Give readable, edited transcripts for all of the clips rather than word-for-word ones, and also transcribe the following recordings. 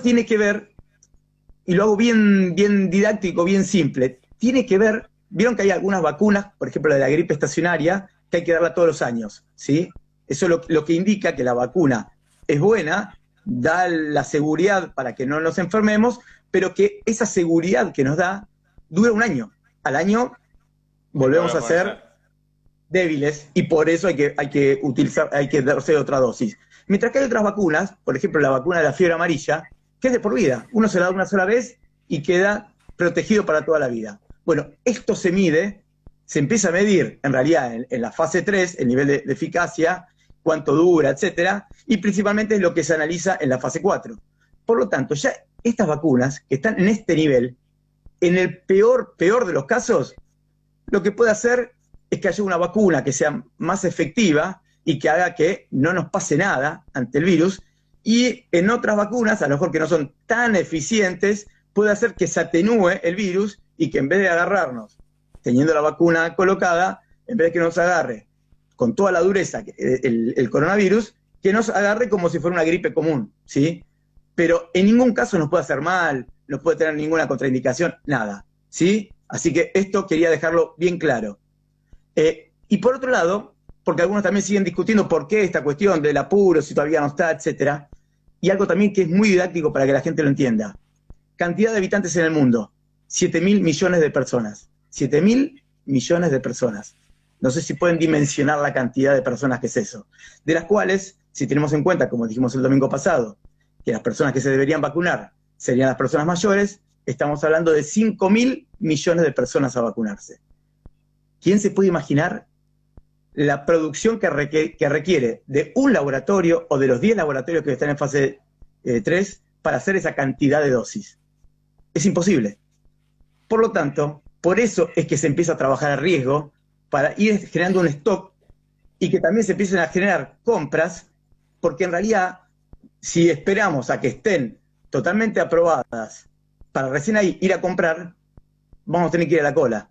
tiene que ver, y lo hago bien didáctico, bien simple, tiene que ver, vieron que hay algunas vacunas, por ejemplo la de la gripe estacionaria, que hay que darla todos los años, ¿sí? Eso es lo que indica que la vacuna es buena, da la seguridad para que no nos enfermemos, pero que esa seguridad que nos da dura un año. Al año volvemos a ser débiles y por eso hay que darse otra dosis. Mientras que hay otras vacunas, por ejemplo la vacuna de la fiebre amarilla, que es de por vida. Uno se la da una sola vez y queda protegido para toda la vida. Bueno, esto se mide, se empieza a medir en realidad en la fase 3, el nivel de eficacia, cuánto dura, etcétera, y principalmente es lo que se analiza en la fase 4. Por lo tanto, ya estas vacunas que están en este nivel, en el peor de los casos, lo que puede hacer es que haya una vacuna que sea más efectiva y que haga que no nos pase nada ante el virus, y en otras vacunas, a lo mejor que no son tan eficientes, puede hacer que se atenúe el virus y que en vez de agarrarnos, teniendo la vacuna colocada, en vez de que nos agarre con toda la dureza el coronavirus, que nos agarre como si fuera una gripe común, ¿sí? Pero en ningún caso nos puede hacer mal, no puede tener ninguna contraindicación, nada, ¿sí? Así que esto quería dejarlo bien claro. Y por otro lado, porque algunos también siguen discutiendo por qué esta cuestión del apuro, si todavía no está, etcétera, y algo también que es muy didáctico para que la gente lo entienda. Cantidad de habitantes en el mundo, 7.000 millones de personas. 7.000 millones de personas. No sé si pueden dimensionar la cantidad de personas que es eso. De las cuales, si tenemos en cuenta, como dijimos el domingo pasado, que las personas que se deberían vacunar serían las personas mayores, estamos hablando de 5.000 millones de personas a vacunarse. ¿Quién se puede imaginar la producción que requiere de un laboratorio o de los 10 laboratorios que están en fase 3 para hacer esa cantidad de dosis? Es imposible. Por lo tanto, por eso es que se empieza a trabajar a riesgo para ir generando un stock y que también se empiecen a generar compras, porque en realidad, si esperamos a que estén totalmente aprobadas para recién ahí ir a comprar, vamos a tener que ir a la cola.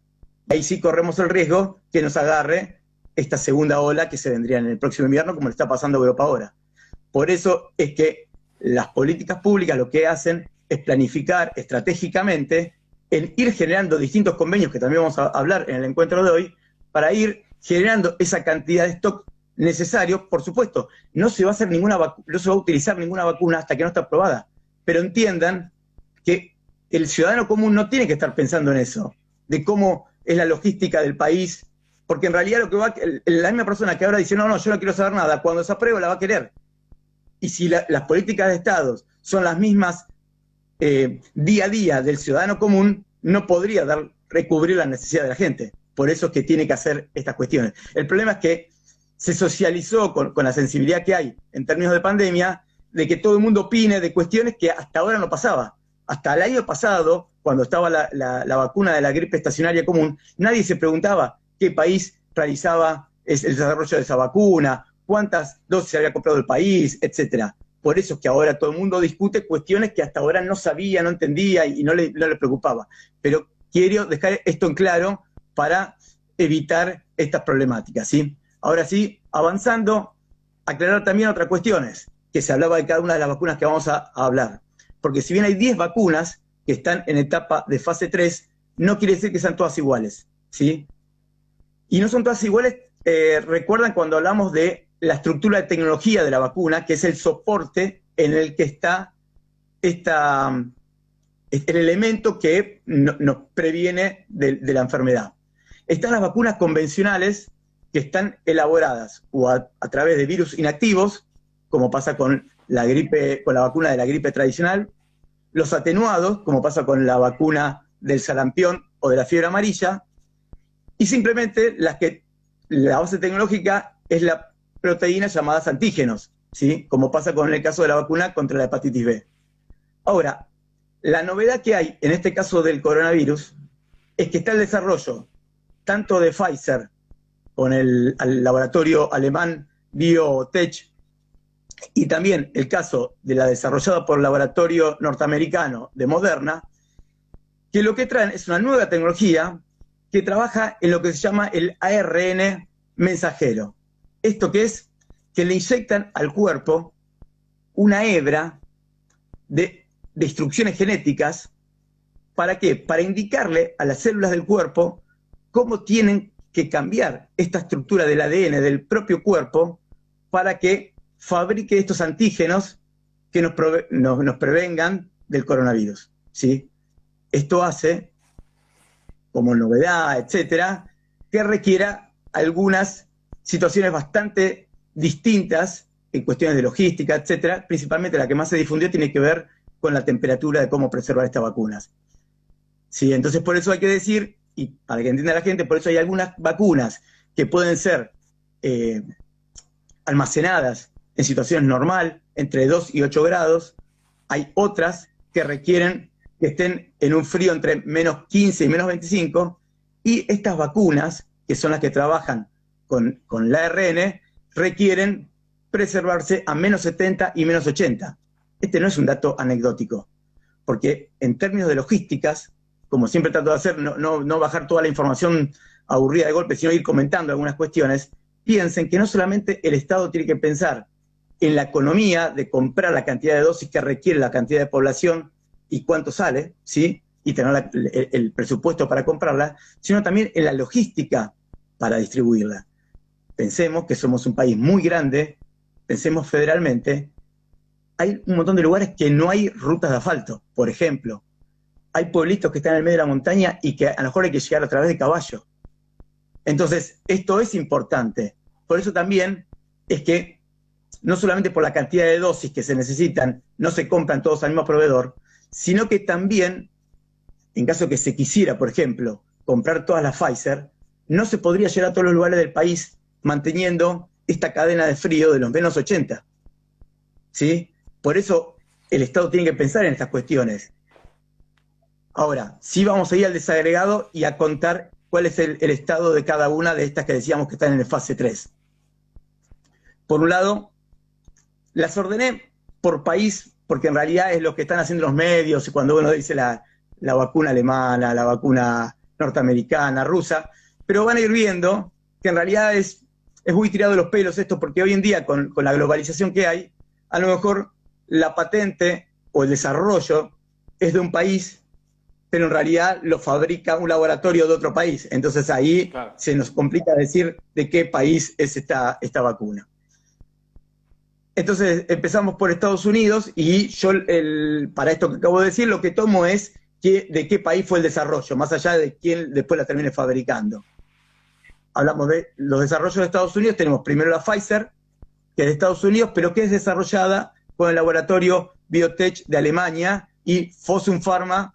Ahí sí corremos el riesgo que nos agarre esta segunda ola que se vendría en el próximo invierno, como le está pasando a Europa ahora. Por eso es que las políticas públicas lo que hacen es planificar estratégicamente en ir generando distintos convenios, que también vamos a hablar en el encuentro de hoy, para ir generando esa cantidad de stock necesario. Por supuesto, no se va a utilizar ninguna vacuna hasta que no está aprobada, pero entiendan que el ciudadano común no tiene que estar pensando en eso, de cómo es la logística del país, porque en realidad la misma persona que ahora dice, no, yo no quiero saber nada, cuando se apruebe la va a querer. Y si las políticas de Estado son las mismas día a día del ciudadano común, no podría recubrir la necesidad de la gente. Por eso es que tiene que hacer estas cuestiones. El problema es que se socializó con la sensibilidad que hay en términos de pandemia, de que todo el mundo opine de cuestiones que hasta ahora no pasaba. Hasta el año pasado, cuando estaba la vacuna de la gripe estacionaria común, nadie se preguntaba qué país realizaba el desarrollo de esa vacuna, cuántas dosis se había comprado el país, etcétera. Por eso es que ahora todo el mundo discute cuestiones que hasta ahora no sabía, no entendía y no le preocupaba. Pero quiero dejar esto en claro para evitar estas problemáticas, ¿sí? Ahora sí, avanzando, aclarar también otras cuestiones, que se hablaba de cada una de las vacunas que vamos a hablar. Porque si bien hay 10 vacunas que están en etapa de fase 3, no quiere decir que sean todas iguales, ¿sí? Y no son todas iguales, recuerdan cuando hablamos de la estructura de tecnología de la vacuna, que es el soporte en el que está el elemento que nos previene de la enfermedad. Están las vacunas convencionales que están elaboradas o a través de virus inactivos, como pasa con la vacuna de la gripe tradicional, los atenuados, como pasa con la vacuna del sarampión o de la fiebre amarilla, y simplemente la base tecnológica es la proteína llamadas antígenos, ¿sí? Como pasa con el caso de la vacuna contra la hepatitis B. Ahora, la novedad que hay en este caso del coronavirus es que está el desarrollo tanto de Pfizer con el laboratorio alemán BioNTech y también el caso de la desarrollada por el laboratorio norteamericano de Moderna, que lo que traen es una nueva tecnología que trabaja en lo que se llama el ARN mensajero. ¿Esto qué es? Que le inyectan al cuerpo una hebra de de instrucciones genéticas. ¿Para qué? Para indicarle a las células del cuerpo cómo tienen que cambiar esta estructura del ADN del propio cuerpo para que fabrique estos antígenos que nos prevengan del coronavirus, ¿sí? Esto hace, como novedad, etcétera, que requiera algunas situaciones bastante distintas en cuestiones de logística, etcétera. Principalmente la que más se difundió tiene que ver con la temperatura de cómo preservar estas vacunas. Sí, entonces por eso hay que decir, y para que entienda la gente, por eso hay algunas vacunas que pueden ser almacenadas en situaciones normal, entre 2 y 8 grados. Hay otras que requieren que estén en un frío entre menos 15 y menos 25, y estas vacunas, que son las que trabajan con el ARN, requieren preservarse a menos 70 y menos 80. Este no es un dato anecdótico, porque en términos de logísticas, como siempre trato de hacer, no bajar toda la información aburrida de golpe, sino ir comentando algunas cuestiones, piensen que no solamente el Estado tiene que pensar en la economía de comprar la cantidad de dosis que requiere la cantidad de población y cuánto sale, ¿sí? Y tener el presupuesto para comprarla, sino también en la logística para distribuirla. Pensemos que somos un país muy grande, pensemos federalmente, hay un montón de lugares que no hay rutas de asfalto, por ejemplo. Hay pueblitos que están en el medio de la montaña y que a lo mejor hay que llegar a través de caballo. Entonces, esto es importante. Por eso también es que, no solamente por la cantidad de dosis que se necesitan, no se compran todos al mismo proveedor, sino que también, en caso que se quisiera, por ejemplo, comprar todas las Pfizer, no se podría llegar a todos los lugares del país manteniendo esta cadena de frío de los menos 80. ¿Sí? Por eso el Estado tiene que pensar en estas cuestiones. Ahora, sí vamos a ir al desagregado y a contar cuál es el estado de cada una de estas que decíamos que están en el fase 3. Por un lado, las ordené por país, porque en realidad es lo que están haciendo los medios, cuando uno dice la vacuna alemana, la vacuna norteamericana, rusa, pero van a ir viendo que en realidad es muy tirado de los pelos esto, porque hoy en día, con la globalización que hay, a lo mejor la patente o el desarrollo es de un país, pero en realidad lo fabrica un laboratorio de otro país. Entonces ahí claro, se nos complica decir de qué país es esta vacuna. Entonces empezamos por Estados Unidos y yo, para esto que acabo de decir, lo que tomo es de qué país fue el desarrollo, más allá de quién después la termine fabricando. Hablamos de los desarrollos de Estados Unidos, tenemos primero la Pfizer, que es de Estados Unidos, pero que es desarrollada con el laboratorio Biotech de Alemania y Fosun Pharma,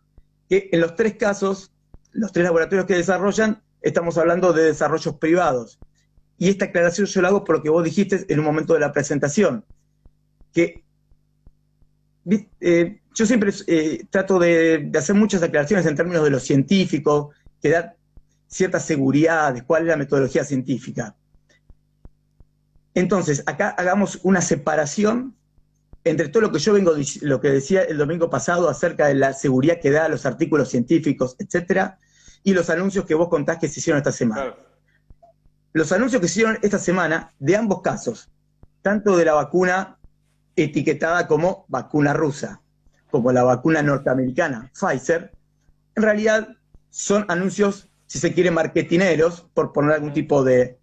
que en los tres casos, los tres laboratorios que desarrollan, estamos hablando de desarrollos privados. Y esta aclaración yo la hago por lo que vos dijiste en un momento de la presentación, que yo siempre trato de hacer muchas aclaraciones en términos de lo científico, que da cierta seguridad de cuál es la metodología científica. Entonces, acá hagamos una separación entre todo lo que yo lo que decía el domingo pasado acerca de la seguridad que da a los artículos científicos, etcétera, y los anuncios que vos contás que se hicieron esta semana. Claro. Los anuncios que se hicieron esta semana, de ambos casos, tanto de la vacuna etiquetada como vacuna rusa, como la vacuna norteamericana, Pfizer, en realidad son anuncios, si se quiere, marketineros, por poner algún tipo de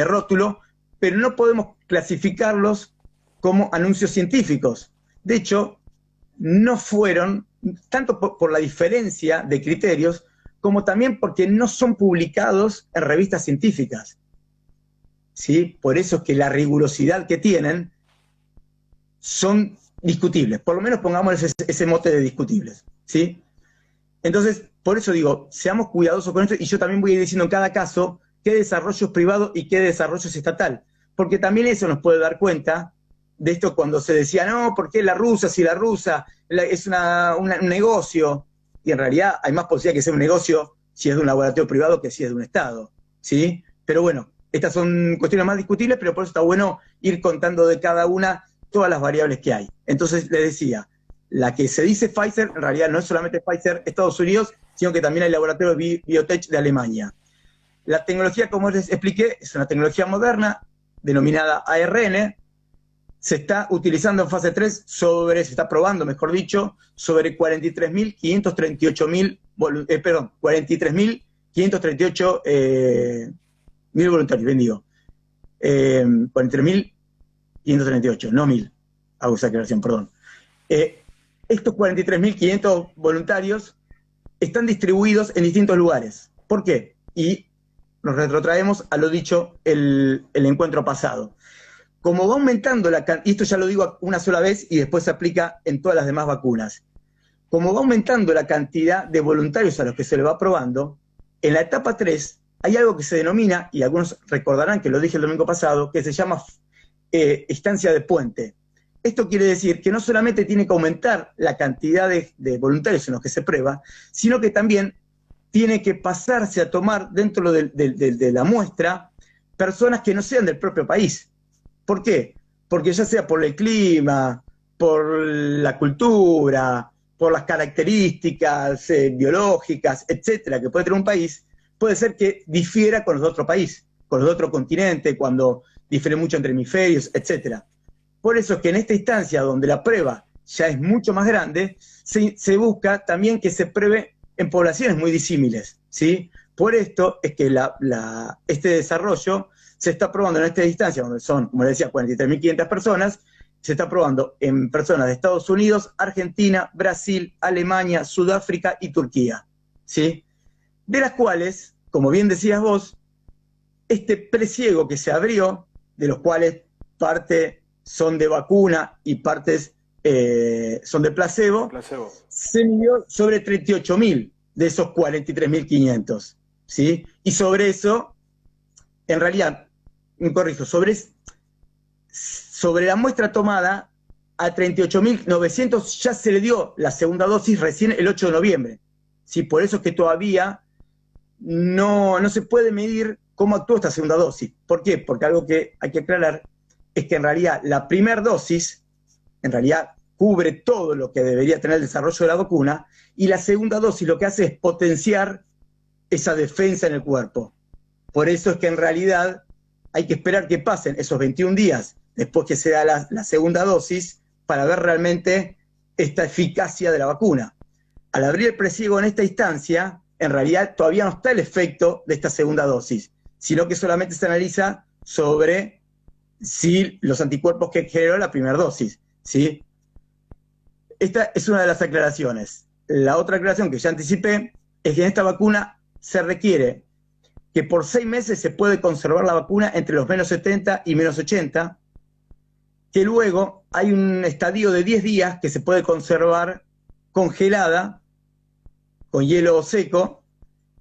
rótulo, pero no podemos clasificarlos como anuncios científicos. De hecho, no fueron, tanto por la diferencia de criterios, como también porque no son publicados en revistas científicas. ¿Sí? Por eso es que la rigurosidad que tienen son discutibles. Por lo menos pongamos ese mote de discutibles. ¿Sí? Entonces, por eso digo, seamos cuidadosos con esto, y yo también voy a ir diciendo en cada caso qué desarrollo es privado y qué desarrollo es estatal. Porque también eso nos puede dar cuenta de esto cuando se decía, no, ¿por qué la rusa? Si la rusa es un negocio, y en realidad hay más posibilidad que sea un negocio si es de un laboratorio privado que si es de un Estado, ¿sí? Pero bueno, estas son cuestiones más discutibles, pero por eso está bueno ir contando de cada una todas las variables que hay. Entonces, les decía, la que se dice Pfizer, en realidad no es solamente Pfizer Estados Unidos, sino que también hay laboratorio Biotech de Alemania. La tecnología, como les expliqué, es una tecnología moderna, denominada ARN, se está utilizando en fase 3 se está probando, mejor dicho, sobre 43.538 mil voluntarios, bien digo. 43.538, no 1.000, hago esa aclaración, perdón. Estos 43.500 voluntarios están distribuidos en distintos lugares. ¿Por qué? Y nos retrotraemos a lo dicho el encuentro pasado. Como va aumentando y esto ya lo digo una sola vez y después se aplica en todas las demás vacunas, como va aumentando la cantidad de voluntarios a los que se le va probando, en la etapa 3 hay algo que se denomina, y algunos recordarán que lo dije el domingo pasado, que se llama estancia de puente. Esto quiere decir que no solamente tiene que aumentar la cantidad de voluntarios en los que se prueba, sino que también tiene que pasarse a tomar dentro de la muestra personas que no sean del propio país. ¿Por qué? Porque ya sea por el clima, por la cultura, por las características biológicas, etcétera, que puede tener un país, puede ser que difiera con los de otro país, con los de otro continente, cuando difiere mucho entre hemisferios, etcétera. Por eso es que en esta instancia, donde la prueba ya es mucho más grande, se busca también que se pruebe en poblaciones muy disímiles, ¿sí? Por esto es que este desarrollo se está probando en esta distancia, donde son, como les decía, 43.500 personas, se está probando en personas de Estados Unidos, Argentina, Brasil, Alemania, Sudáfrica y Turquía, ¿sí? De las cuales, como bien decías vos, este preciego que se abrió, de los cuales parte son de vacuna y partes son de placebo, se midió sobre 38.000 de esos 43.500, ¿sí? Y sobre eso, en realidad, me corrijo, sobre la muestra tomada, a 38.900 ya se le dio la segunda dosis recién el 8 de noviembre. ¿Sí? Por eso es que todavía no se puede medir cómo actuó esta segunda dosis. ¿Por qué? Porque algo que hay que aclarar es que en realidad la primera dosis, en realidad cubre todo lo que debería tener el desarrollo de la vacuna, y la segunda dosis lo que hace es potenciar esa defensa en el cuerpo. Por eso es que en realidad hay que esperar que pasen esos 21 días después que se da la segunda dosis para ver realmente esta eficacia de la vacuna. Al abrir el presiego en esta instancia, en realidad todavía no está el efecto de esta segunda dosis, sino que solamente se analiza sobre si los anticuerpos que generó la primera dosis, ¿sí? Esta es una de las aclaraciones. La otra aclaración que ya anticipé es que en esta vacuna se requiere que por 6 meses se puede conservar la vacuna entre los menos 70 y menos 80, que luego hay un estadio de 10 días que se puede conservar congelada, con hielo seco,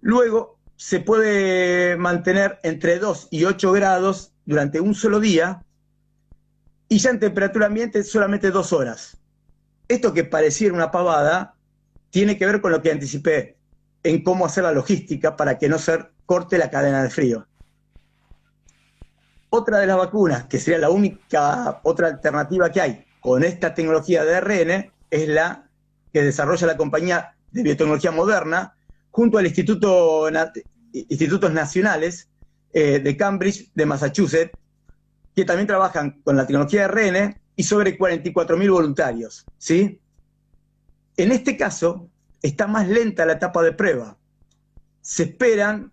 luego se puede mantener entre 2 y 8 grados durante un solo día, y ya en temperatura ambiente solamente 2 horas. Esto que pareciera una pavada, tiene que ver con lo que anticipé, en cómo hacer la logística para que no se corte la cadena de frío. Otra de las vacunas, que sería la única otra alternativa que hay con esta tecnología de ARN, es la que desarrolla la compañía de biotecnología Moderna, junto al Institutos Nacionales de Cambridge, de Massachusetts, que también trabajan con la tecnología de ARN y sobre 44.000 voluntarios, ¿sí? En este caso, está más lenta la etapa de prueba. Se esperan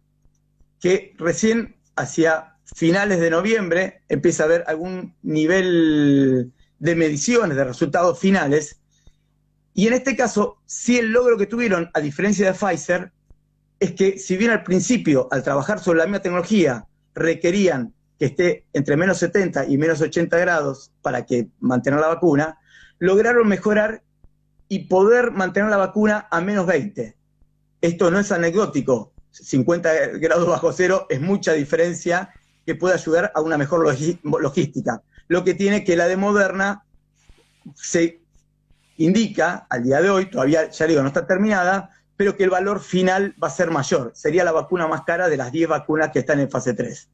que recién hacia finales de noviembre empiece a haber algún nivel de mediciones, de resultados finales. Y en este caso, sí, el logro que tuvieron, a diferencia de Pfizer, es que si bien al principio, al trabajar sobre la misma tecnología, requerían que esté entre menos 70 y menos 80 grados para que mantener la vacuna, lograron mejorar y poder mantener la vacuna a menos 20. Esto no es anecdótico. 50 grados bajo cero es mucha diferencia que puede ayudar a una mejor logística. Lo que tiene que la de Moderna se indica al día de hoy, todavía, ya digo, no está terminada, pero que el valor final va a ser mayor. Sería la vacuna más cara de las 10 vacunas que están en fase 3.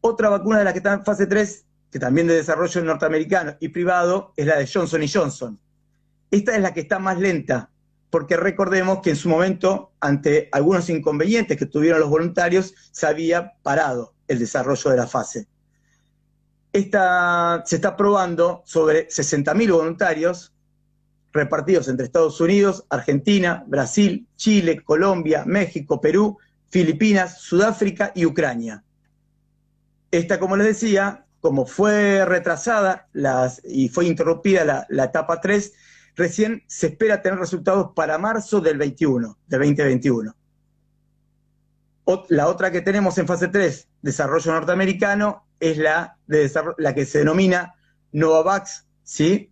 Otra vacuna de las que está en fase 3, que también de desarrollo norteamericano y privado, es la de Johnson & Johnson. Esta es la que está más lenta, porque recordemos que en su momento, ante algunos inconvenientes que tuvieron los voluntarios, se había parado el desarrollo de la fase. Se está probando sobre 60.000 voluntarios repartidos entre Estados Unidos, Argentina, Brasil, Chile, Colombia, México, Perú, Filipinas, Sudáfrica y Ucrania. Esta, como les decía, como fue retrasada y fue interrumpida la etapa 3, recién se espera tener resultados para marzo del 2021. La otra que tenemos en fase 3, desarrollo norteamericano, es la que se denomina Novavax, ¿sí?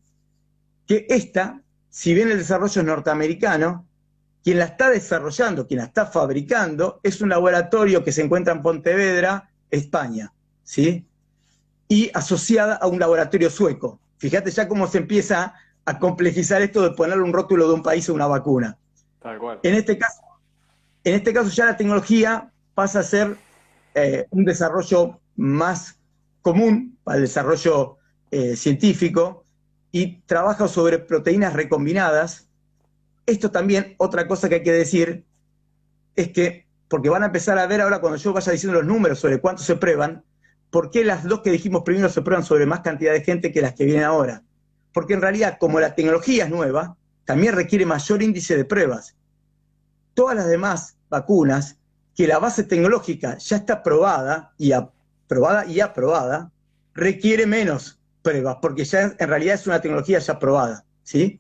Que esta, si bien el desarrollo es norteamericano, quien la está desarrollando, quien la está fabricando, es un laboratorio que se encuentra en Pontevedra, España, ¿sí? Y asociada a un laboratorio sueco. Fíjate ya cómo se empieza a complejizar esto de ponerle un rótulo de un país a una vacuna. Tal cual. En este caso ya la tecnología pasa a ser un desarrollo más común para el desarrollo científico y trabaja sobre proteínas recombinadas. Esto también, otra cosa que hay que decir, es que, porque van a empezar a ver ahora cuando yo vaya diciendo los números sobre cuánto se prueban, ¿por qué las dos que dijimos primero se prueban sobre más cantidad de gente que las que vienen ahora? Porque en realidad, como la tecnología es nueva, también requiere mayor índice de pruebas. Todas las demás vacunas, que la base tecnológica ya está probada y aprobada, requiere menos pruebas, porque ya en realidad es una tecnología ya probada, ¿sí?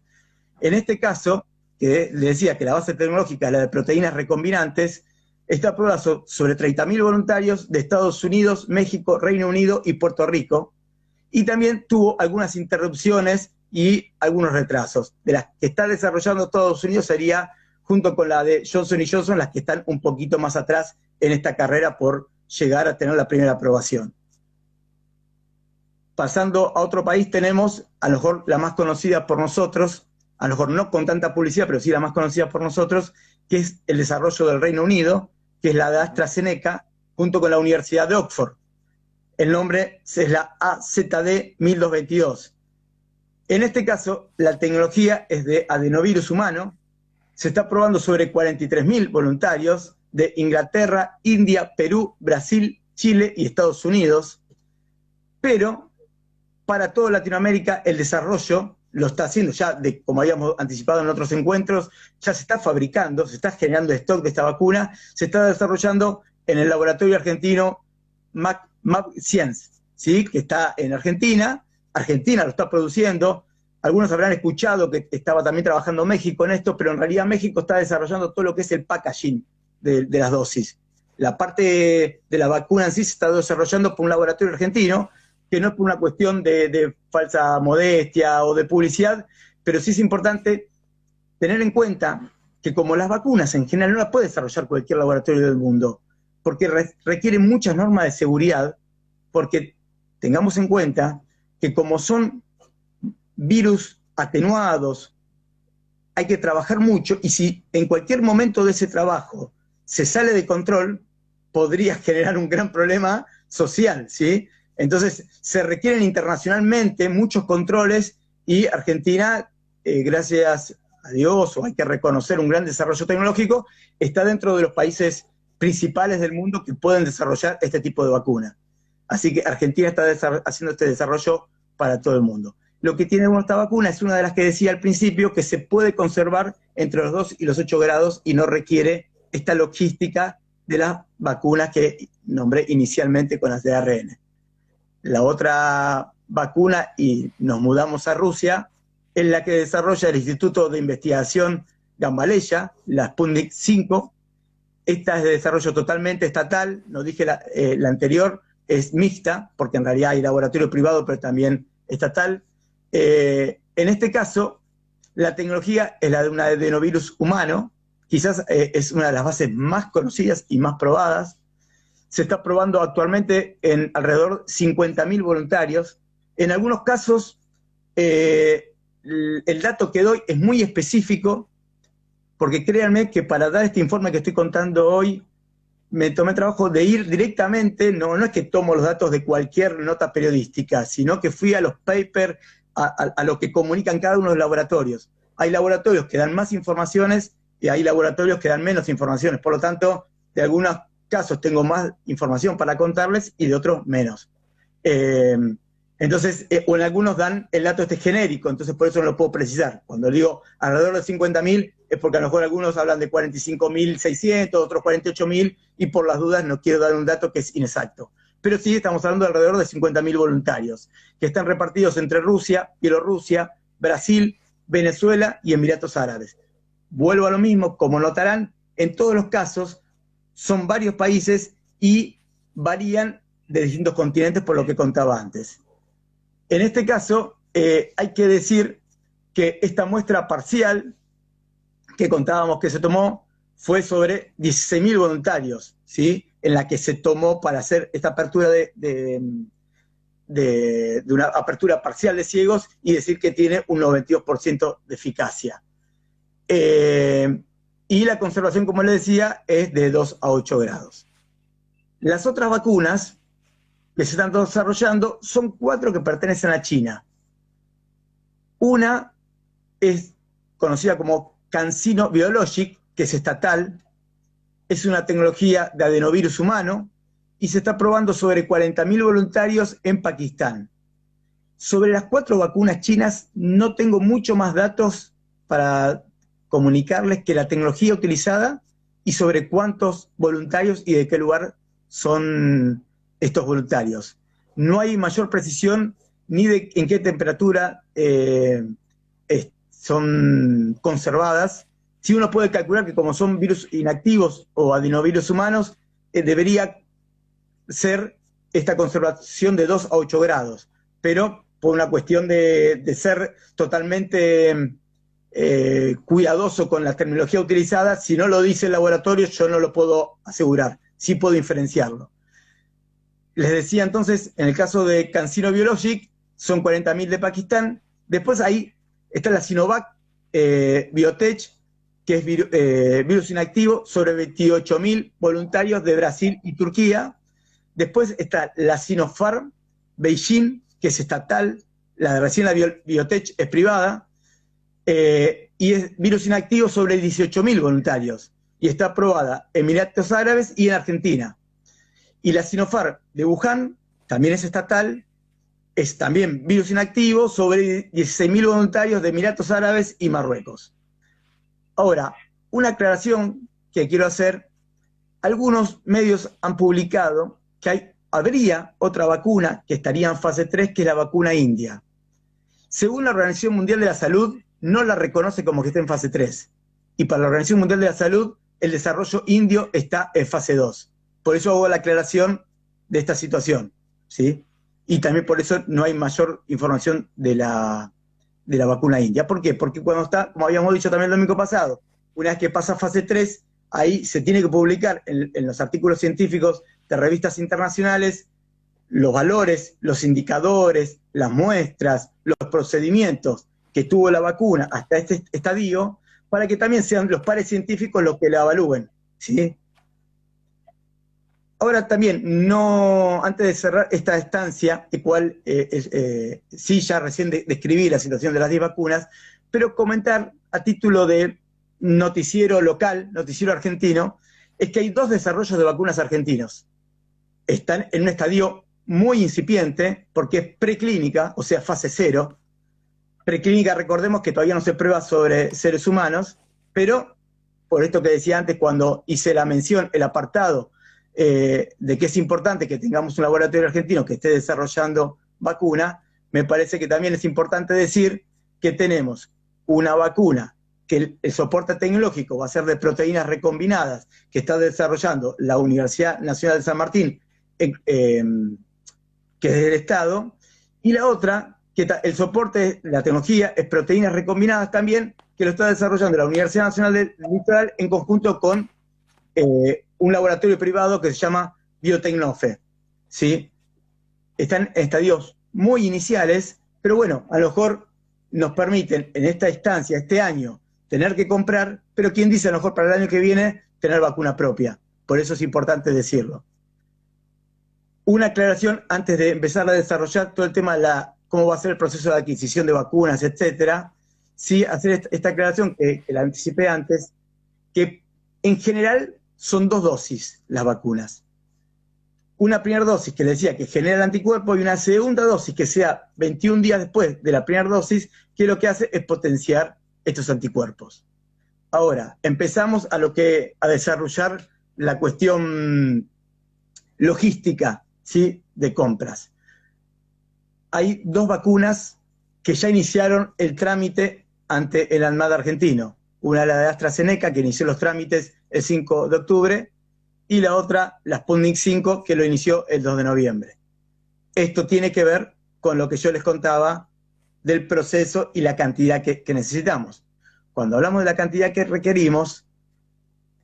En este caso, que les decía que la base tecnológica, la de proteínas recombinantes, está aprobada sobre 30.000 voluntarios de Estados Unidos, México, Reino Unido y Puerto Rico, y también tuvo algunas interrupciones y algunos retrasos. De las que está desarrollando Estados Unidos sería, junto con la de Johnson & Johnson, las que están un poquito más atrás en esta carrera por llegar a tener la primera aprobación. Pasando a otro país tenemos, a lo mejor la más conocida por nosotros, a lo mejor no con tanta publicidad, pero sí la más conocida por nosotros, que es el desarrollo del Reino Unido, que es la de AstraZeneca, junto con la Universidad de Oxford. El nombre es la AZD1222. En este caso, la tecnología es de adenovirus humano, se está probando sobre 43.000 voluntarios de Inglaterra, India, Perú, Brasil, Chile y Estados Unidos, pero para toda Latinoamérica el desarrollo lo está haciendo ya, como habíamos anticipado en otros encuentros, ya se está fabricando, se está generando stock de esta vacuna, se está desarrollando en el laboratorio argentino MabScience, ¿sí? Que está en Argentina. Argentina lo está produciendo. Algunos habrán escuchado que estaba también trabajando México en esto, pero en realidad México está desarrollando todo lo que es el packaging de las dosis. La parte de la vacuna en sí se está desarrollando por un laboratorio argentino, que no es por una cuestión de falsa modestia o de publicidad, pero sí es importante tener en cuenta que como las vacunas en general no las puede desarrollar cualquier laboratorio del mundo, porque requieren muchas normas de seguridad, porque tengamos en cuenta que como son virus atenuados, hay que trabajar mucho, y si en cualquier momento de ese trabajo se sale de control, podría generar un gran problema social, ¿sí? Entonces, se requieren internacionalmente muchos controles, y Argentina, gracias a Dios, o hay que reconocer un gran desarrollo tecnológico, está dentro de los países principales del mundo que pueden desarrollar este tipo de vacuna. Así que Argentina está haciendo este desarrollo para todo el mundo. Lo que tiene esta vacuna es una de las que decía al principio, que se puede conservar entre los 2 y los 8 grados y no requiere esta logística de las vacunas que nombré inicialmente con las de ARN. La otra vacuna, y nos mudamos a Rusia, es la que desarrolla el Instituto de Investigación Gamaleya, la Sputnik 5. Esta es de desarrollo totalmente estatal, no dije la anterior, es mixta, porque en realidad hay laboratorio privado, pero también estatal. En este caso, la tecnología es la de un adenovirus humano, quizás es una de las bases más conocidas y más probadas. Se está probando actualmente en alrededor de 50.000 voluntarios. En algunos casos, el dato que doy es muy específico, porque créanme que para dar este informe que estoy contando hoy, me tomé el trabajo de ir directamente, no es que tomo los datos de cualquier nota periodística, sino que fui a los papers, a lo que comunican cada uno de los laboratorios. Hay laboratorios que dan más informaciones y hay laboratorios que dan menos informaciones. Por lo tanto, de algunos casos tengo más información para contarles y de otros menos. Entonces, o en algunos dan el dato este genérico, entonces por eso no lo puedo precisar. Cuando digo alrededor de 50.000 es porque a lo mejor algunos hablan de 45.600, otros 48.000, y por las dudas no quiero dar un dato que es inexacto. Pero sí estamos hablando de alrededor de 50.000 voluntarios, que están repartidos entre Rusia, Bielorrusia, Brasil, Venezuela y Emiratos Árabes. Vuelvo a lo mismo, como notarán, en todos los casos son varios países y varían de distintos continentes por lo que contaba antes. En este caso, hay que decir que esta muestra parcial que contábamos que se tomó fue sobre 16.000 voluntarios, ¿sí? En la que se tomó para hacer esta apertura de una apertura parcial de ciegos y decir que tiene un 92% de eficacia. Y la conservación, como les decía, es de 2 a 8 grados. Las otras vacunas que se están desarrollando son 4 que pertenecen a China. Una es conocida como CanSino Biologic, que es estatal, es una tecnología de adenovirus humano y se está probando sobre 40.000 voluntarios en Pakistán. Sobre las 4 vacunas chinas no tengo mucho más datos para comunicarles que la tecnología utilizada y sobre cuántos voluntarios y de qué lugar son estos voluntarios. No hay mayor precisión ni de en qué temperatura son conservadas. Si uno puede calcular que como son virus inactivos o adenovirus humanos, debería ser esta conservación de 2 a 8 grados, pero por una cuestión de ser totalmente cuidadoso con la terminología utilizada, si no lo dice el laboratorio, yo no lo puedo asegurar, sí puedo inferenciarlo. Les decía entonces, en el caso de CanSino Biologic, son 40.000 de Pakistán. Después ahí está la Sinovac Biotech, que es virus inactivo, sobre 28.000 voluntarios de Brasil y Turquía. Después está la Sinopharm Beijing, que es estatal, la de recién la Biotech es privada, y es virus inactivo sobre 18.000 voluntarios, y está aprobada en Emiratos Árabes y en Argentina. Y la Sinopharm de Wuhan, también es estatal, es también virus inactivo sobre 16.000 voluntarios de Emiratos Árabes y Marruecos. Ahora, una aclaración que quiero hacer: algunos medios han publicado que habría otra vacuna que estaría en fase 3, que es la vacuna india. Según la Organización Mundial de la Salud, no la reconoce como que está en fase 3. Y para la Organización Mundial de la Salud, el desarrollo indio está en fase 2. Por eso hago la aclaración de esta situación, ¿sí? Y también por eso no hay mayor información de la vacuna india. ¿Por qué? Porque cuando está, como habíamos dicho también el domingo pasado, una vez que pasa fase 3, ahí se tiene que publicar en los artículos científicos de revistas internacionales los valores, los indicadores, las muestras, los procedimientos que tuvo la vacuna hasta este estadio, para que también sean los pares científicos los que la evalúen, ¿sí? Ahora también, no, antes de cerrar esta estancia, el cual sí ya recién describí la situación de las 10 vacunas, pero comentar a título de noticiero local, noticiero argentino, es que hay 2 desarrollos de vacunas argentinos. Están en un estadio muy incipiente, porque es preclínica, o sea, fase 0. Preclínica, recordemos que todavía no se prueba sobre seres humanos, pero por esto que decía antes, cuando hice la mención, el apartado de que es importante que tengamos un laboratorio argentino que esté desarrollando vacuna, me parece que también es importante decir que tenemos una vacuna que el soporte tecnológico va a ser de proteínas recombinadas, que está desarrollando la Universidad Nacional de San Martín, que es del Estado, y la otra, que el soporte, la tecnología, es proteínas recombinadas también, que lo está desarrollando la Universidad Nacional del Litoral en conjunto con un laboratorio privado que se llama Biotecnofe, ¿sí? Están en estadios muy iniciales, pero bueno, a lo mejor nos permiten en esta instancia, este año, tener que comprar, pero quién dice a lo mejor para el año que viene tener vacuna propia. Por eso es importante decirlo. Una aclaración antes de empezar a desarrollar todo el tema de cómo va a ser el proceso de adquisición de vacunas, etcétera. Sí, hacer esta aclaración que la anticipé antes, que en general son 2 dosis las vacunas. una primera dosis que le decía que genera el anticuerpo y una segunda dosis que sea 21 días después de la primera dosis, que lo que hace es potenciar estos anticuerpos. Ahora, empezamos a desarrollar la cuestión logística, ¿sí?, de compras. Hay 2 vacunas que ya iniciaron el trámite ante el ANMAT argentino. Una la de AstraZeneca, que inició los trámites el 5 de octubre, y la otra, la Sputnik 5, que lo inició el 2 de noviembre. Esto tiene que ver con lo que yo les contaba del proceso y la cantidad que necesitamos. Cuando hablamos de la cantidad que requerimos,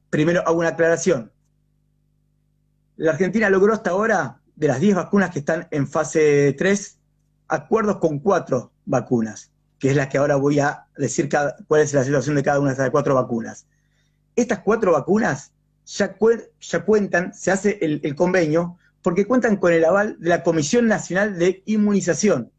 primero hago una aclaración. La Argentina logró hasta ahora, de las 10 vacunas que están en fase 3, acuerdos con 4 vacunas, que es la que ahora voy a decir cuál es la situación de cada una de estas 4 vacunas. Estas 4 vacunas ya cuentan, se hace el convenio, porque cuentan con el aval de la Comisión Nacional de Inmunización.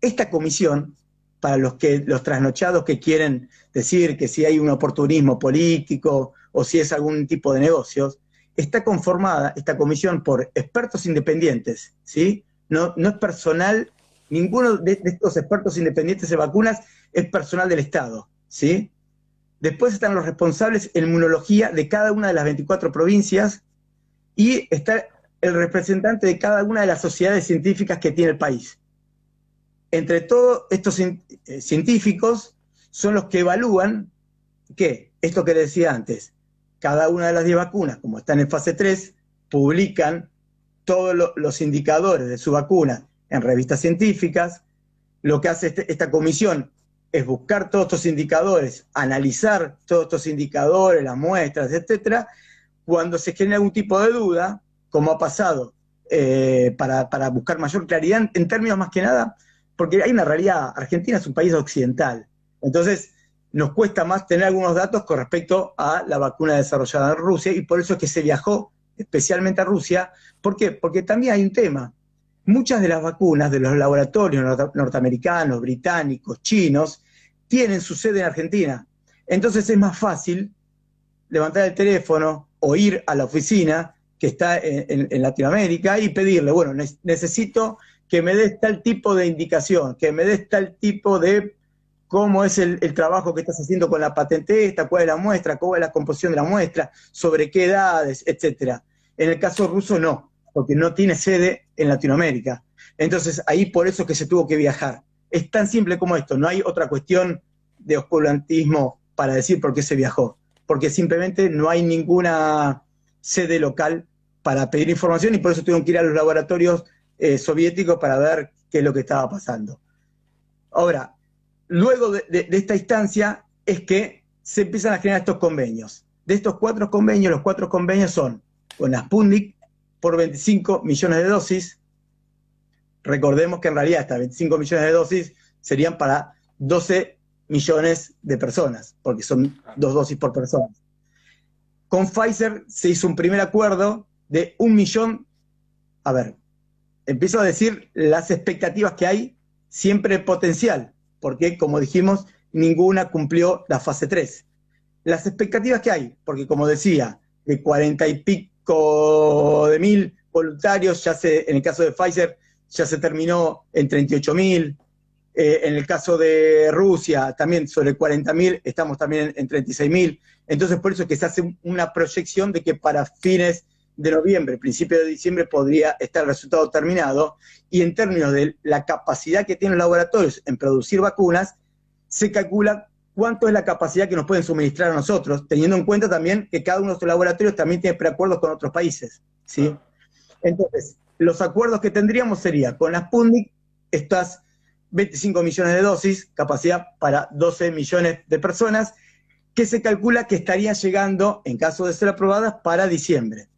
Esta comisión, para los trasnochados que quieren decir que si hay un oportunismo político o si es algún tipo de negocios, está conformada esta comisión por expertos independientes, ¿sí? No es personal, ninguno de estos expertos independientes de vacunas es personal del Estado, ¿sí? Después están los responsables en inmunología de cada una de las 24 provincias y está el representante de cada una de las sociedades científicas que tiene el país. Entre todos estos científicos son los que evalúan que, esto que decía antes, cada una de las 10 vacunas, como están en fase 3, publican todos los indicadores de su vacuna en revistas científicas. Lo que hace esta comisión es buscar todos estos indicadores, analizar todos estos indicadores, las muestras, etcétera. Cuando se genera algún tipo de duda, como ha pasado, para buscar mayor claridad, en términos más que nada, porque hay una realidad, Argentina es un país occidental, entonces nos cuesta más tener algunos datos con respecto a la vacuna desarrollada en Rusia, y por eso es que se viajó especialmente a Rusia. ¿Por qué? Porque también hay un tema. Muchas de las vacunas de los laboratorios norteamericanos, británicos, chinos, tienen su sede en Argentina. Entonces es más fácil levantar el teléfono o ir a la oficina que está en Latinoamérica y pedirle, bueno, necesito que me des tal tipo de indicación, que me des tal tipo de cómo es el trabajo que estás haciendo con la patente esta, cuál es la muestra, cómo es la composición de la muestra, sobre qué edades, etcétera. En el caso ruso no, porque no tiene sede en Latinoamérica. Entonces ahí por eso que se tuvo que viajar. Es tan simple como esto, no hay otra cuestión de oscurantismo para decir por qué se viajó, porque simplemente no hay ninguna sede local para pedir información y por eso tuvieron que ir a los laboratorios soviéticos para ver qué es lo que estaba pasando. Ahora, luego de esta instancia es que se empiezan a generar estos convenios. De estos 4 convenios, los 4 convenios son con la Sputnik por 25 millones de dosis. Recordemos que en realidad estas 25 millones de dosis serían para 12 millones de personas, porque son 2 dosis por persona. Con Pfizer se hizo un primer acuerdo de 1 millón. A ver, empiezo a decir las expectativas que hay, siempre potencial, porque como dijimos, ninguna cumplió la fase 3. Las expectativas que hay, porque como decía, de 40 y pico de mil voluntarios, en el caso de Pfizer, ya se terminó en 38.000. En el caso de Rusia, también sobre 40.000, estamos también en 36.000. Entonces, por eso es que se hace una proyección de que para fines de noviembre, principio de diciembre, podría estar el resultado terminado. Y en términos de la capacidad que tienen los laboratorios en producir vacunas, se calcula cuánto es la capacidad que nos pueden suministrar a nosotros, teniendo en cuenta también que cada uno de estos laboratorios también tiene preacuerdos con otros países, ¿sí? Entonces, los acuerdos que tendríamos sería con la Sputnik, estas 25 millones de dosis, capacidad para 12 millones de personas, que se calcula que estarían llegando, en caso de ser aprobadas, para diciembre.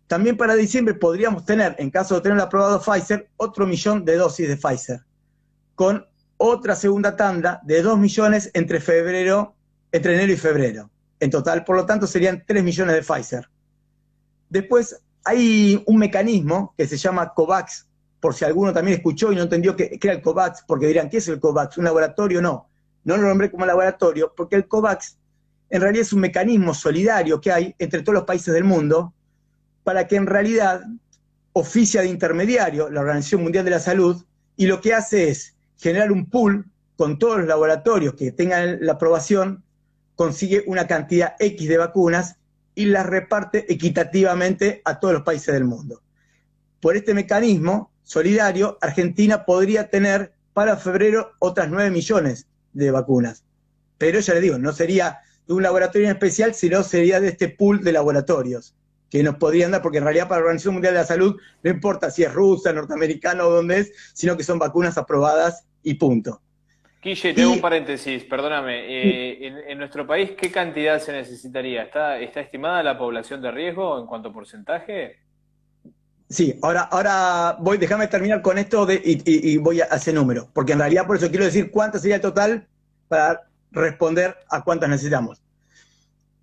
También para diciembre podríamos tener, en caso de tener aprobado Pfizer, otro 1 millón de dosis de Pfizer, con otra segunda tanda de 2 millones entre enero y febrero. En total, por lo tanto, serían 3 millones de Pfizer. Después hay un mecanismo que se llama COVAX, por si alguno también escuchó y no entendió qué era el COVAX, porque dirán, ¿qué es el COVAX? ¿Un laboratorio? No lo nombré como laboratorio, porque el COVAX en realidad es un mecanismo solidario que hay entre todos los países del mundo, para que en realidad oficia de intermediario la Organización Mundial de la Salud y lo que hace es generar un pool con todos los laboratorios que tengan la aprobación, consigue una cantidad X de vacunas y las reparte equitativamente a todos los países del mundo. Por este mecanismo solidario, Argentina podría tener para febrero otras 9 millones de vacunas. Pero ya les digo, no sería de un laboratorio en especial, sino sería de este pool de laboratorios que nos podrían dar, porque en realidad para la Organización Mundial de la Salud no importa si es rusa, norteamericana o dónde es, sino que son vacunas aprobadas y punto. Guille, te hago un paréntesis, perdóname. En nuestro país, ¿qué cantidad se necesitaría? ¿Está estimada la población de riesgo en cuanto a porcentaje? Sí, ahora déjame terminar con esto y voy a ese número, porque en realidad por eso quiero decir cuánto sería el total para responder a cuántas necesitamos.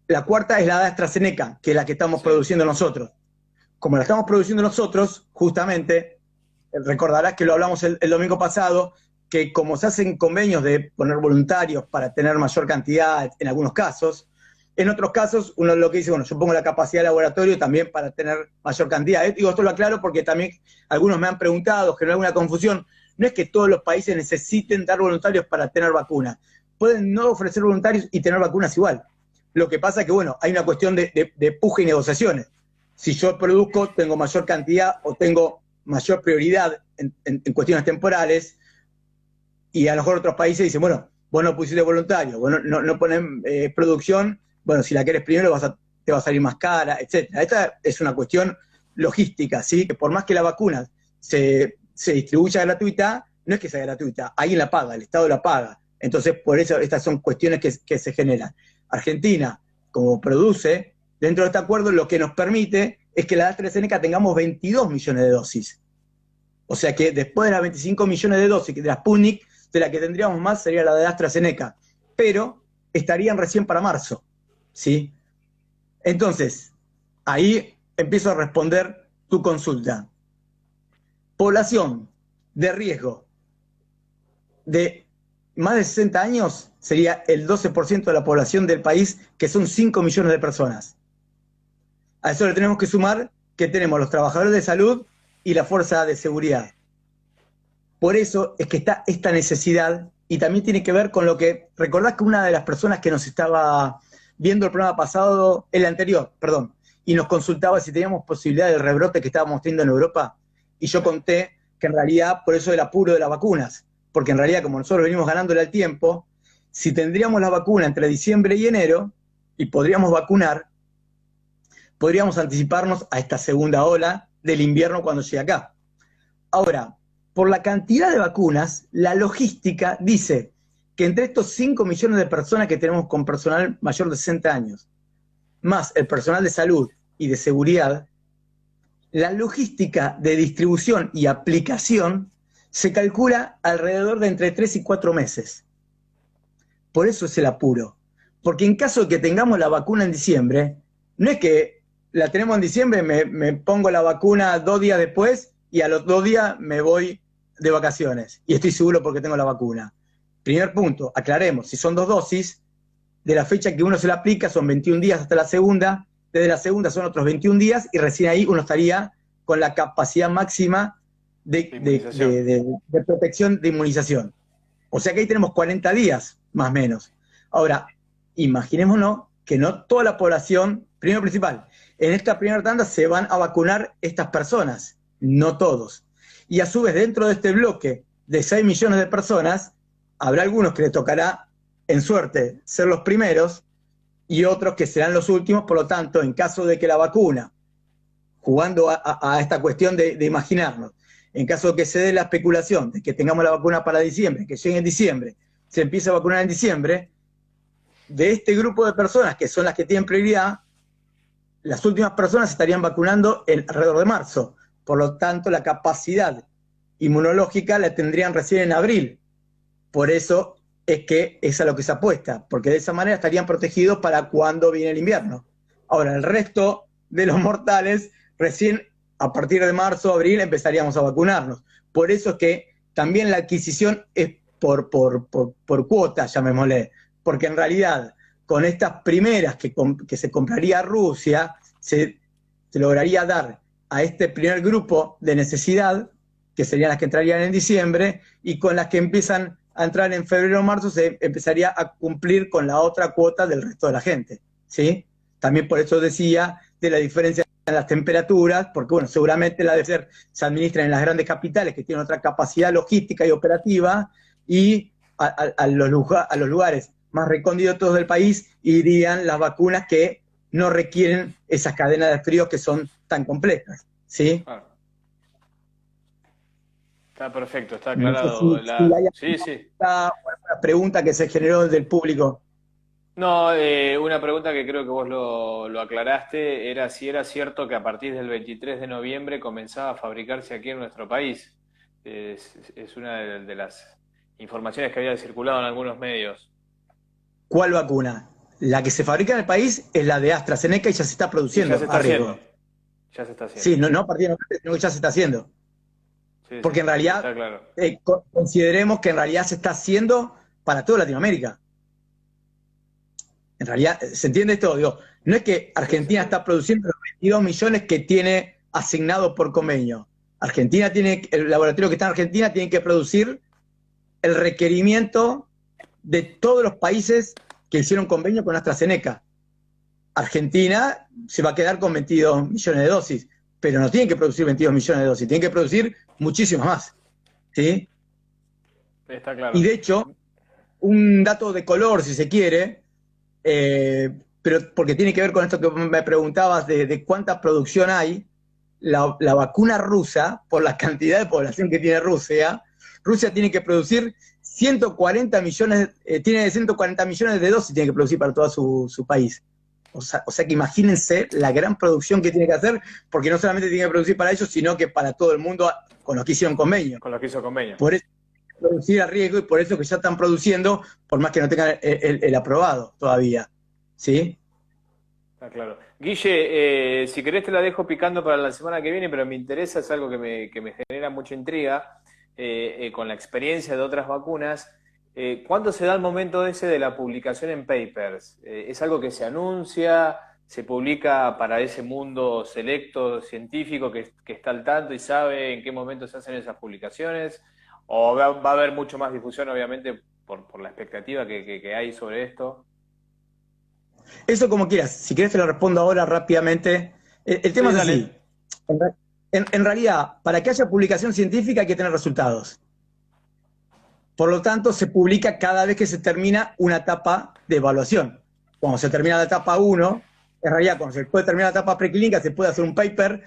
La cuarta es la de AstraZeneca, que es la que estamos produciendo nosotros. Como la estamos produciendo nosotros, justamente, recordarás que lo hablamos el domingo pasado, que como se hacen convenios de poner voluntarios para tener mayor cantidad en algunos casos, en otros casos uno lo que dice, bueno, yo pongo la capacidad de laboratorio también para tener mayor cantidad. Digo, esto lo aclaro porque también algunos me han preguntado, generó alguna confusión. No es que todos los países necesiten dar voluntarios para tener vacunas. Pueden no ofrecer voluntarios y tener vacunas igual. Lo que pasa es que, bueno, hay una cuestión de puja y negociaciones. Si yo produzco, tengo mayor cantidad o tengo mayor prioridad en cuestiones temporales, y a lo mejor otros países dicen, bueno, vos no pusiste voluntario, vos no ponen producción, bueno, si la querés primero te va a salir más cara, etc. Esta es una cuestión logística, ¿sí? Que por más que la vacuna se distribuya gratuita, no es que sea gratuita, alguien la paga, el Estado la paga. Entonces, por eso estas son cuestiones que se generan. Argentina, como produce, dentro de este acuerdo, lo que nos permite es que la AstraZeneca tengamos 22 millones de dosis. O sea que después de las 25 millones de dosis de la Sputnik, de la que tendríamos más sería la de AstraZeneca. Pero estarían recién para marzo, ¿sí? Entonces, ahí empiezo a responder tu consulta. Población de riesgo de más de 60 años sería el 12% de la población del país, que son 5 millones de personas. A eso le tenemos que sumar que tenemos los trabajadores de salud y la fuerza de seguridad. Por eso es que está esta necesidad, y también tiene que ver con lo que, recordás que una de las personas que nos estaba viendo el programa pasado, el anterior, perdón, y nos consultaba si teníamos posibilidad del rebrote que estábamos teniendo en Europa, y yo conté que en realidad por eso el apuro de las vacunas, porque en realidad como nosotros venimos ganándole al tiempo, si tendríamos la vacuna entre diciembre y enero, y podríamos vacunar, podríamos anticiparnos a esta segunda ola del invierno cuando llegue acá. Ahora, por la cantidad de vacunas, la logística dice que entre estos 5 millones de personas que tenemos con personal mayor de 60 años, más el personal de salud y de seguridad, la logística de distribución y aplicación se calcula alrededor de entre 3 y 4 meses. Por eso es el apuro. Porque en caso de que tengamos la vacuna en diciembre, no es que la tenemos en diciembre, me pongo la vacuna 2 días después y a los 2 días me voy de vacaciones. Y estoy seguro porque tengo la vacuna. Primer punto, aclaremos, si son 2 dosis, de la fecha que uno se la aplica son 21 días hasta la segunda, desde la segunda son otros 21 días y recién ahí uno estaría con la capacidad máxima de protección de inmunización. O sea que ahí tenemos 40 días, más o menos. Ahora, imaginémonos que no toda la población, primero principal, en esta primera tanda se van a vacunar estas personas, no todos. Y a su vez, dentro de este bloque de 6 millones de personas, habrá algunos que les tocará, en suerte, ser los primeros, y otros que serán los últimos. Por lo tanto, en caso de que la vacuna, jugando a esta cuestión de imaginarnos, en caso de que se dé la especulación de que tengamos la vacuna para diciembre, que llegue en diciembre, se empiece a vacunar en diciembre, de este grupo de personas, que son las que tienen prioridad, las últimas personas se estarían vacunando alrededor de marzo. Por lo tanto, la capacidad inmunológica la tendrían recién en abril. Por eso es que es a lo que se apuesta, porque de esa manera estarían protegidos para cuando viene el invierno. Ahora, el resto de los mortales, recién a partir de marzo, abril, empezaríamos a vacunarnos. Por eso es que también la adquisición es por cuota, llamémosle, porque en realidad con estas primeras que se compraría Rusia, se lograría dar a este primer grupo de necesidad, que serían las que entrarían en diciembre, y con las que empiezan a entrar en febrero o marzo se empezaría a cumplir con la otra cuota del resto de la gente, ¿sí? También por eso decía de la diferencia en las temperaturas, porque bueno, seguramente la de ser se administra en las grandes capitales que tienen otra capacidad logística y operativa, y a los lugares más recónditos del país irían las vacunas que no requieren esas cadenas de frío que son tan complejas, ¿sí? Claro. Está perfecto, está No sé aclarado. si hay Sí, sí. alguna pregunta que se generó del público. No, una pregunta que creo que vos lo aclaraste era si era cierto que a partir del 23 de noviembre comenzaba a fabricarse aquí en nuestro país. Es una de las informaciones que había circulado en algunos medios. ¿Cuál vacuna? La que se fabrica en el país es la de AstraZeneca y ya se está Y ya produciendo se está a riesgo. haciendo. Ya se está haciendo. Sí, no a partir de noviembre, sino que ya se está haciendo. Sí, Porque en realidad, está claro. consideremos que en realidad se está haciendo para toda Latinoamérica. En realidad, ¿se entiende esto? Digo, no es que Argentina está produciendo los 22 millones que tiene asignados por convenio. Argentina tiene, el laboratorio que está en Argentina tiene que producir el requerimiento de todos los países que hicieron convenio con AstraZeneca. Argentina se va a quedar con 22 millones de dosis, pero no tiene que producir 22 millones de dosis, tiene que producir muchísimas más, ¿sí? Está claro. Y de hecho, un dato de color, si se quiere, pero porque tiene que ver con esto que me preguntabas de cuánta producción hay, la vacuna rusa, por la cantidad de población que tiene Rusia tiene que producir 140 millones, tiene 140 millones de dosis, tiene que producir para todo su país. O sea que imagínense la gran producción que tiene que hacer, porque no solamente tiene que producir para ellos, sino que para todo el mundo con los que hicieron convenio. Con los que hizo convenio. Por eso producir a riesgo y por eso que ya están produciendo, por más que no tengan el aprobado todavía. ¿Sí? Está claro. Guille, si querés te la dejo picando para la semana que viene, pero me interesa, es algo que me genera mucha intriga, con la experiencia de otras vacunas. ¿Cuándo se da el momento ese de la publicación en papers? ¿Es algo que se anuncia, se publica para ese mundo selecto científico que está al tanto y sabe en qué momento se hacen esas publicaciones? ¿O va a haber mucho más difusión, obviamente, por la expectativa que hay sobre esto? Eso como quieras. Si quieres te lo respondo ahora rápidamente. El tema Sí, es dale. así. En realidad, para que haya publicación científica hay que tener resultados. Por lo tanto, se publica cada vez que se termina una etapa de evaluación. Cuando se termina la etapa 1, en realidad cuando se puede terminar la etapa preclínica, se puede hacer un paper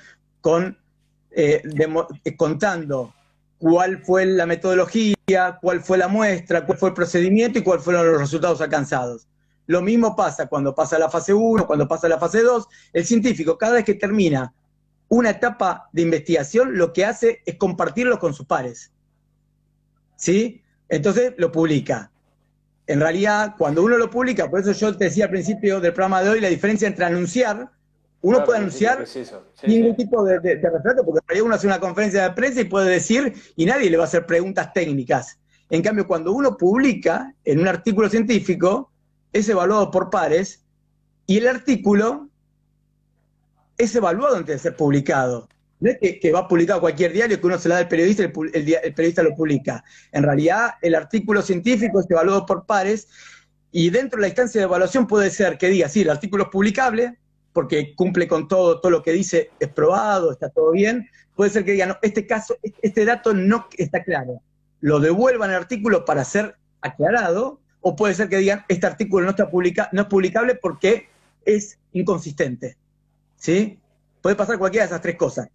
contando cuál fue la metodología, cuál fue la muestra, cuál fue el procedimiento y cuáles fueron los resultados alcanzados. Lo mismo pasa cuando pasa la fase 1, cuando pasa la fase 2. El científico, cada vez que termina una etapa de investigación, lo que hace es compartirlo con sus pares. ¿Sí? Entonces lo publica. En realidad, cuando uno lo publica, por eso yo te decía al principio del programa de hoy, la diferencia entre anunciar, uno puede anunciar sin ningún tipo de retrato, porque en realidad uno hace una conferencia de prensa y puede decir, y nadie le va a hacer preguntas técnicas. En cambio, cuando uno publica en un artículo científico, es evaluado por pares, y el artículo es evaluado antes de ser publicado. No es que va publicado cualquier diario, que uno se la da al periodista y el periodista lo publica. En realidad, el artículo científico es evaluado por pares, y dentro de la instancia de evaluación puede ser que diga, sí, el artículo es publicable, porque cumple con todo lo que dice, es probado, está todo bien. Puede ser que diga, no, este dato no está claro. Lo devuelvan al artículo para ser aclarado, o puede ser que digan, este artículo no es publicable porque es inconsistente. ¿Sí? Puede pasar cualquiera de esas tres cosas.